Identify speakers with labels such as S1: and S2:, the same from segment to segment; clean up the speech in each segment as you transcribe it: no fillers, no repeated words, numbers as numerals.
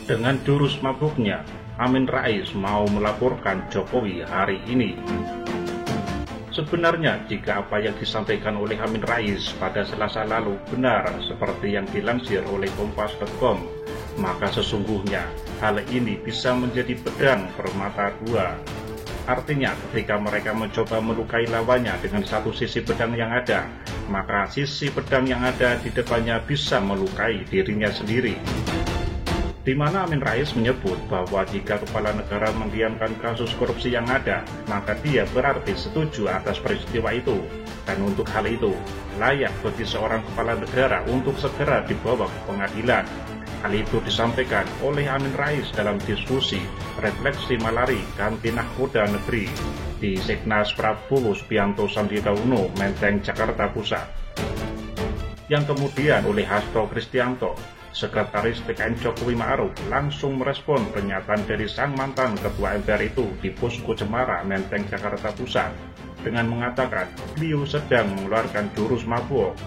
S1: Dengan jurus mabuknya, Amin Rais mau melaporkan Jokowi hari ini. Sebenarnya jika apa yang disampaikan oleh Amin Rais pada Selasa lalu benar seperti yang dilansir oleh Kompas.com, maka sesungguhnya hal ini bisa menjadi pedang bermata dua. Artinya ketika mereka mencoba melukai lawannya dengan satu sisi pedang yang ada, maka sisi pedang yang ada di depannya bisa melukai dirinya sendiri. Di mana Amin Rais menyebut bahwa jika kepala negara mendiamkan kasus korupsi yang ada, maka dia berarti setuju atas peristiwa itu. Dan untuk hal itu, layak bagi seorang kepala negara untuk segera dibawa ke pengadilan. Hal itu disampaikan oleh Amin Rais dalam diskusi Refleksi Malari Ganti Nahkoda Negeri di Seknas Prabowo Subianto Sandiaga Uno, Menteng, Jakarta Pusat. Yang kemudian oleh Hasto Kristianto, Sekretaris TKN Jokowi Ma'ruf, langsung merespon pernyataan dari sang mantan Ketua MPR itu di Posko Cemara, Menteng, Jakarta Pusat dengan mengatakan beliau sedang mengeluarkan jurus mabuk,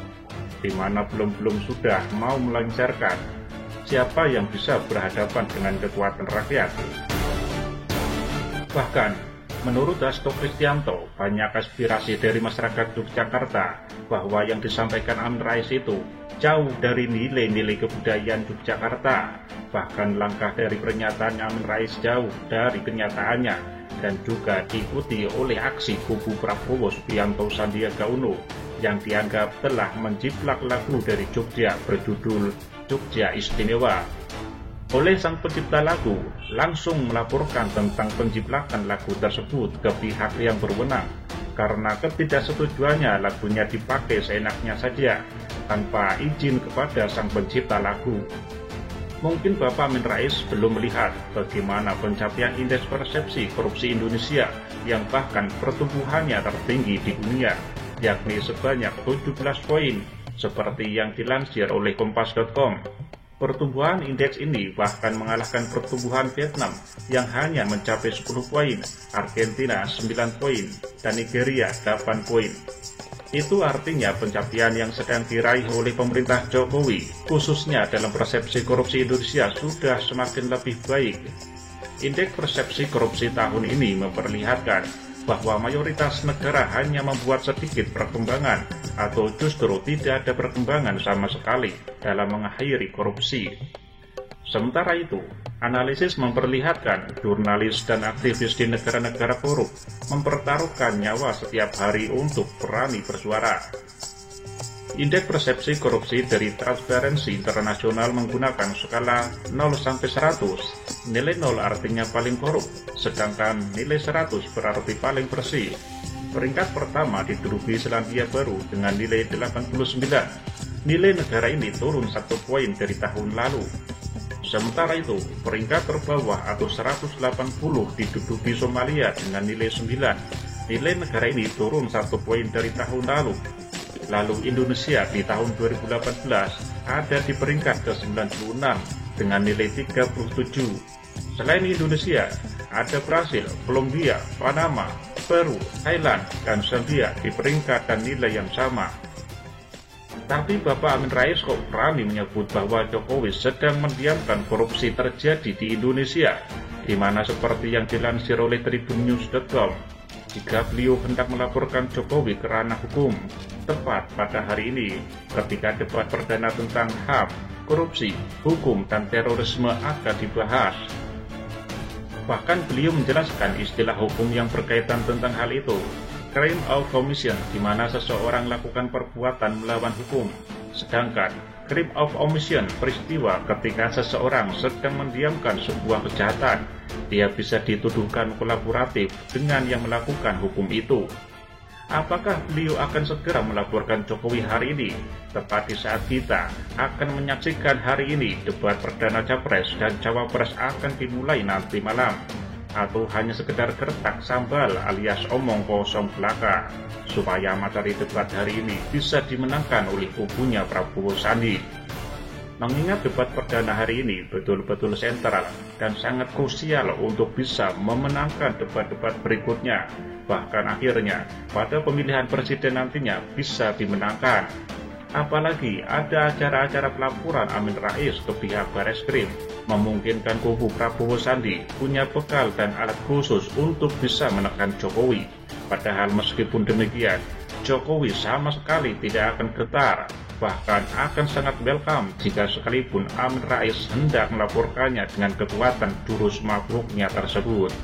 S1: di mana belum sudah mau melancarkan siapa yang bisa berhadapan dengan kekuatan rakyat. Bahkan, menurut Hasto Kristianto, banyak aspirasi dari masyarakat Yogyakarta bahwa yang disampaikan Amin Rais itu jauh dari nilai-nilai kebudayaan Yogyakarta. Bahkan langkah dari pernyataan Amin Rais jauh dari kenyataannya dan juga diikuti oleh aksi kubu Prabowo Subianto Sandiaga Uno yang dianggap telah menjiplak lagu dari Jogja berjudul Jogja Istimewa. Oleh sang pencipta lagu langsung melaporkan tentang penjiplakan lagu tersebut ke pihak yang berwenang karena ketidaksetujuannya lagunya dipakai seenaknya saja tanpa izin kepada sang pencipta lagu. Mungkin Bapak Amin Rais belum melihat bagaimana pencapaian indeks persepsi korupsi Indonesia yang bahkan pertumbuhannya tertinggi di dunia, yakni sebanyak 17 poin, seperti yang dilansir oleh Kompas.com. Pertumbuhan indeks ini bahkan mengalahkan pertumbuhan Vietnam yang hanya mencapai 10 poin, Argentina 9 poin, dan Nigeria 8 poin. Itu artinya pencapaian yang sedang diraih oleh pemerintah Jokowi, khususnya dalam persepsi korupsi Indonesia, sudah semakin lebih baik. Indeks persepsi korupsi tahun ini memperlihatkan bahwa mayoritas negara hanya membuat sedikit perkembangan atau justru tidak ada perkembangan sama sekali dalam mengakhiri korupsi. Sementara itu, analisis memperlihatkan jurnalis dan aktivis di negara-negara korup mempertaruhkan nyawa setiap hari untuk berani bersuara. Indeks persepsi korupsi dari Transparency International menggunakan skala 0-100. Nilai 0 artinya paling korup, sedangkan nilai 100 berarti paling bersih. Peringkat pertama diduduki Selandia Baru dengan nilai 89. Nilai negara ini turun 1 poin dari tahun lalu. Sementara itu, peringkat terbawah atau 180 diduduki Somalia dengan nilai 9. Nilai negara ini turun 1 poin dari tahun lalu. Lalu Indonesia di tahun 2018 ada di peringkat ke-96 dengan nilai 37. Selain Indonesia, ada Brasil, Kolombia, Panama, Peru, Thailand, dan Zambia di peringkat dan nilai yang sama. Tapi Bapak Amin Rais kok berani menyebut bahwa Jokowi sedang mendiamkan korupsi terjadi di Indonesia, di mana seperti yang dilansir oleh tribunnews.com, jika beliau hendak melaporkan Jokowi ke ranah hukum, tepat pada hari ini ketika debat perdana tentang HAM, korupsi, hukum, dan terorisme akan dibahas. Bahkan beliau menjelaskan istilah hukum yang berkaitan tentang hal itu, crime of commission, di mana seseorang lakukan perbuatan melawan hukum, sedangkan crime of omission peristiwa ketika seseorang sedang mendiamkan sebuah kejahatan. Dia bisa dituduhkan kolaboratif dengan yang melakukan hukum itu. Apakah beliau akan segera melaporkan Jokowi hari ini, tepat di saat kita akan menyaksikan hari ini debat perdana Capres dan Cawapres akan dimulai nanti malam? Atau hanya sekedar gertak sambal alias omong kosong belaka, supaya materi debat hari ini bisa dimenangkan oleh kubunya Prabowo Sandi? Mengingat debat perdana hari ini betul-betul sentral dan sangat krusial untuk bisa memenangkan debat-debat berikutnya, bahkan akhirnya pada pemilihan presiden nantinya bisa dimenangkan. Apalagi ada acara-acara pelaporan Amin Rais ke pihak Bareskrim, memungkinkan kubu Prabowo Sandi punya bekal dan alat khusus untuk bisa menekan Jokowi. Padahal meskipun demikian, Jokowi sama sekali tidak akan getar, bahkan akan sangat welcome jika sekalipun Amin Rais hendak melaporkannya dengan kekuatan jurus makhluknya tersebut.